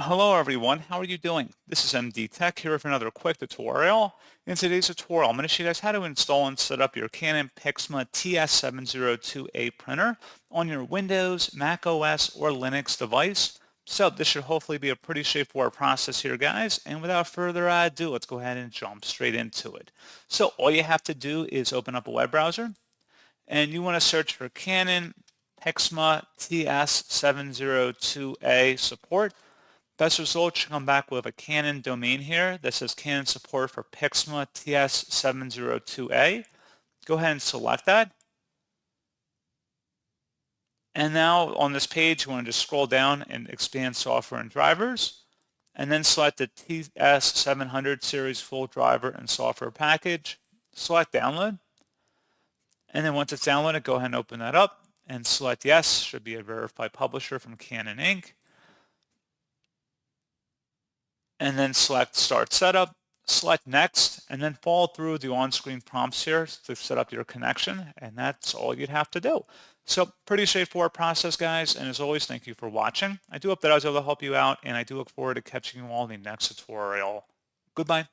Hello everyone, how are you doing? This is MD Tech here with another quick tutorial. In today's tutorial, I'm going to show you guys how to install and set up your Canon PIXMA TS702a printer on your Windows, macOS, or Linux device. So this should hopefully be a pretty straightforward process here, guys. And without further ado, let's go ahead and jump straight into it. So all you have to do is open up a web browser, and you want to search for Canon PIXMA TS702a support. Best results should come back with a Canon domain here that says Canon support for PIXMA TS702a. Go ahead and select that. And now on this page, you want to just scroll down and expand software and drivers, and then select the TS700 series full driver and software package. Select download. And then once it's downloaded, go ahead and open that up and select yes. Should be a verified publisher from Canon Inc. And then select Start Setup, select Next, and then follow through the on-screen prompts here to set up your connection, and that's all you'd have to do. So pretty straightforward process, guys, and as always, thank you for watching. I do hope that I was able to help you out, and I do look forward to catching you all in the next tutorial. Goodbye.